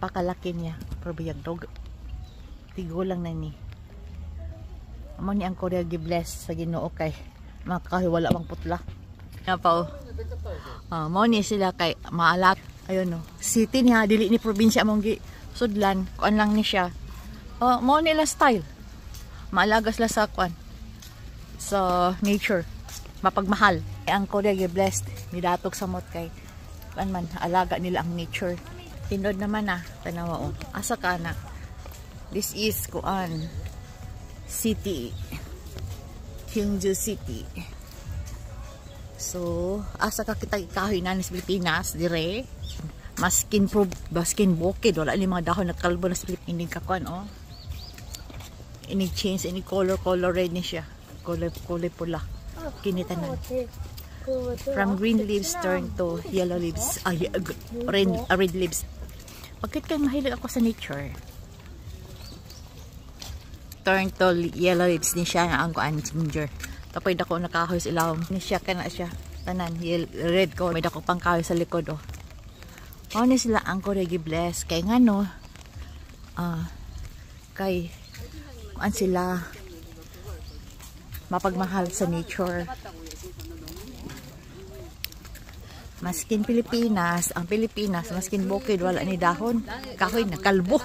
Napakalaki niya. Probiyag dog. Tigo lang na ni. Amo ni ang Korea gi-bless sa Ginoo kay makahiwala bang putla. Nga pa mo ni sila kay maalat. Ayun no. City niya dili ni probinsya among gi sudlan. Kuan lang ni siya. Mo nila style. Maalagas la sa kuan. Sa nature. Mapagmahal. Ang Korea gi-blessed. Midatog sa mot kay kuan man alaga nila ang nature. Tinod naman tanawa asa ka na. This is kuan city. Gyeongju City. So, asa ka kita ikahoy na sa Pilipinas dire. Maskin bukid wala ni mga dahon nagkalbo na sa Pilipinas ini kakuan Ini change ini color red ni siya. Color pula. Kinitanan. From green leaves turn to yellow leaves. Red leaves. Bakit kayo mahilig ako sa nature? Turn to yellow leaves ni siya na ang kuan ginger. Tapos dako nakahoy sa ilawom ni siya kana siya. Tanan red ko may dako pang kahoy sa likod ni sila ang Korea gi-bless kay ngano kay kuan sila mapagmahal sa nature. Maskin Pilipinas, ang Pilipinas, maskin bukid wala ni dahon, kahoy na kalbo.